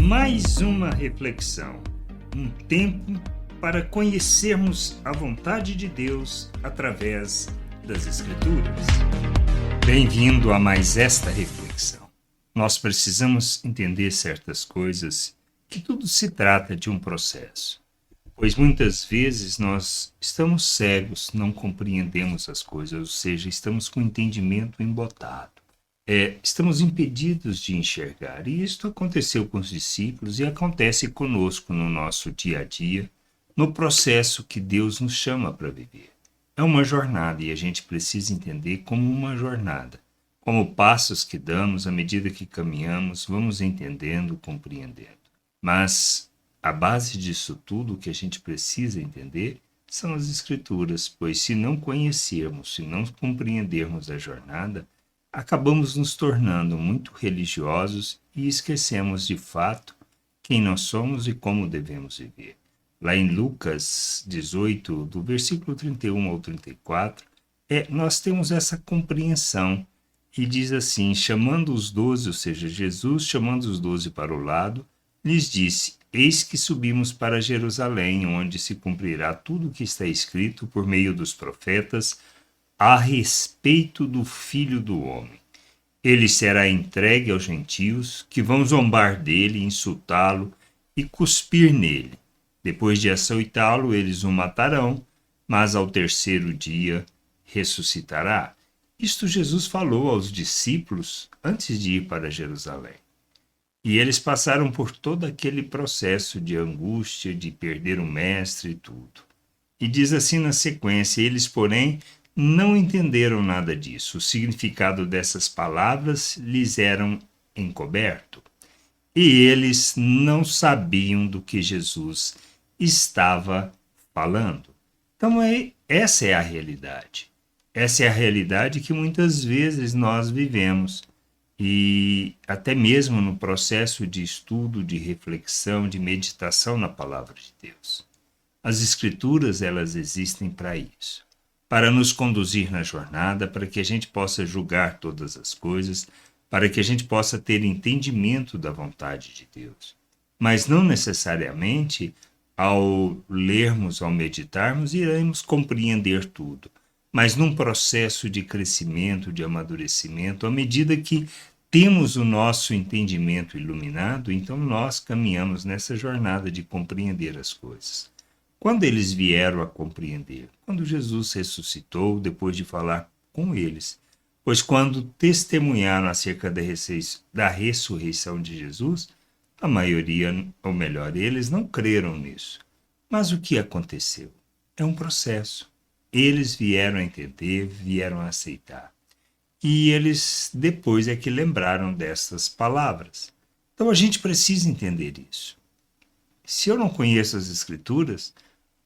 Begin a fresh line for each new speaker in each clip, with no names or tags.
Mais uma reflexão, um tempo para conhecermos a vontade de Deus através das Escrituras. Bem-vindo a mais esta reflexão. Nós precisamos entender certas coisas, que tudo se trata de um processo, pois muitas vezes nós estamos cegos, não compreendemos as coisas, ou seja, estamos com o entendimento embotado. Estamos impedidos de enxergar, e isto aconteceu com os discípulos e acontece conosco no nosso dia a dia, no processo que Deus nos chama para viver. É uma jornada e a gente precisa entender como uma jornada, como passos que damos à medida que caminhamos, vamos entendendo, compreendendo. Mas a base disso tudo, o que a gente precisa entender, são as Escrituras, pois se não conhecermos, se não compreendermos a jornada, acabamos nos tornando muito religiosos e esquecemos de fato quem nós somos e como devemos viver. Lá em Lucas 18, do versículo 31 ao 34, nós temos essa compreensão e diz assim: chamando os 12, ou seja, Jesus chamando os 12 para o lado, lhes disse: eis que subimos para Jerusalém, onde se cumprirá tudo o que está escrito por meio dos profetas a respeito do Filho do Homem. Ele será entregue aos gentios, que vão zombar dele, insultá-lo e cuspir nele. Depois de açoitá-lo, eles o matarão, mas ao terceiro dia ressuscitará. Isto Jesus falou aos discípulos antes de ir para Jerusalém. E eles passaram por todo aquele processo de angústia, de perder o mestre e tudo. E diz assim na sequência: eles, porém, não entenderam nada disso. O significado dessas palavras lhes eram encoberto. E eles não sabiam do que Jesus estava falando. Então, essa é a realidade. Essa é a realidade que muitas vezes nós vivemos. E até mesmo no processo de estudo, de reflexão, de meditação na palavra de Deus. As Escrituras, elas existem para isso. Para nos conduzir na jornada, para que a gente possa julgar todas as coisas, para que a gente possa ter entendimento da vontade de Deus. Mas não necessariamente, ao lermos, ao meditarmos, iremos compreender tudo. Mas num processo de crescimento, de amadurecimento, à medida que temos o nosso entendimento iluminado, então nós caminhamos nessa jornada de compreender as coisas. Quando eles vieram a compreender? Quando Jesus ressuscitou, depois de falar com eles. Pois quando testemunharam acerca da ressurreição de Jesus, a maioria, ou melhor, eles não creram nisso. Mas o que aconteceu? É um processo. Eles vieram a entender, vieram a aceitar. E eles depois é que lembraram dessas palavras. Então a gente precisa entender isso. Se eu não conheço as Escrituras,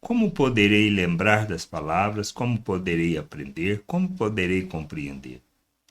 como poderei lembrar das palavras? Como poderei aprender? Como poderei compreender?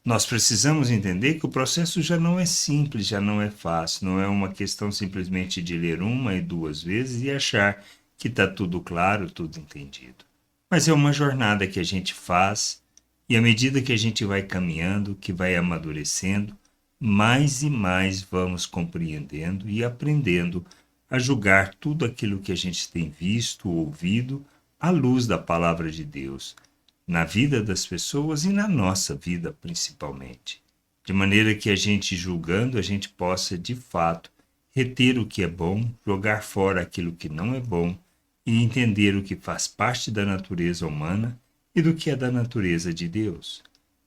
Nós precisamos entender que o processo já não é simples, já não é fácil. Não é uma questão simplesmente de ler uma e duas vezes e achar que está tudo claro, tudo entendido. Mas é uma jornada que a gente faz e à medida que a gente vai caminhando, que vai amadurecendo, mais e mais vamos compreendendo e aprendendo a julgar tudo aquilo que a gente tem visto, ouvido, à luz da palavra de Deus, na vida das pessoas e na nossa vida principalmente. De maneira que a gente julgando, a gente possa de fato reter o que é bom, jogar fora aquilo que não é bom e entender o que faz parte da natureza humana e do que é da natureza de Deus,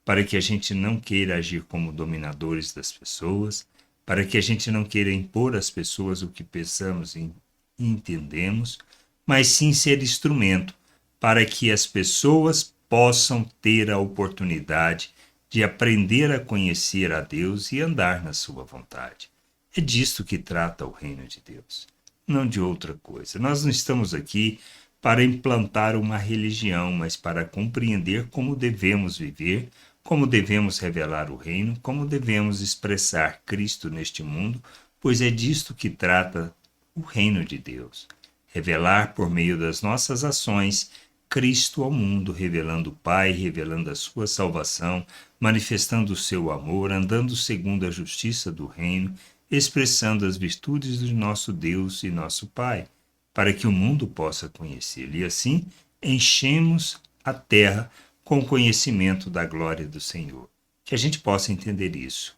para que a gente não queira agir como dominadores das pessoas, para que a gente não queira impor às pessoas o que pensamos e entendemos, mas sim ser instrumento para que as pessoas possam ter a oportunidade de aprender a conhecer a Deus e andar na sua vontade. É disto que trata o reino de Deus, não de outra coisa. Nós não estamos aqui para implantar uma religião, mas para compreender como devemos viver, como devemos revelar o reino, como devemos expressar Cristo neste mundo, pois é disto que trata o reino de Deus. Revelar por meio das nossas ações Cristo ao mundo, revelando o Pai, revelando a sua salvação, manifestando o seu amor, andando segundo a justiça do reino expressando as virtudes do nosso Deus e nosso Pai, para que o mundo possa conhecê-lo. E assim enchemos a terra com o conhecimento da glória do Senhor. Que a gente possa entender isso,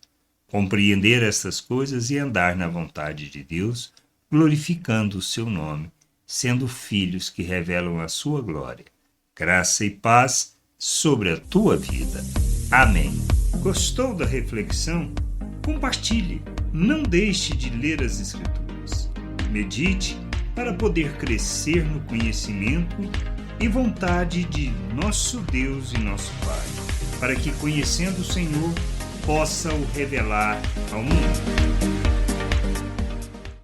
compreender essas coisas e andar na vontade de Deus, glorificando o seu nome, sendo filhos que revelam a sua glória. Graça e paz sobre a tua vida. Amém. Gostou da reflexão? Compartilhe. Não deixe de ler as Escrituras. Medite para poder crescer no conhecimento e vontade de nosso Deus e nosso Pai, para que, conhecendo o Senhor, possa o revelar ao mundo.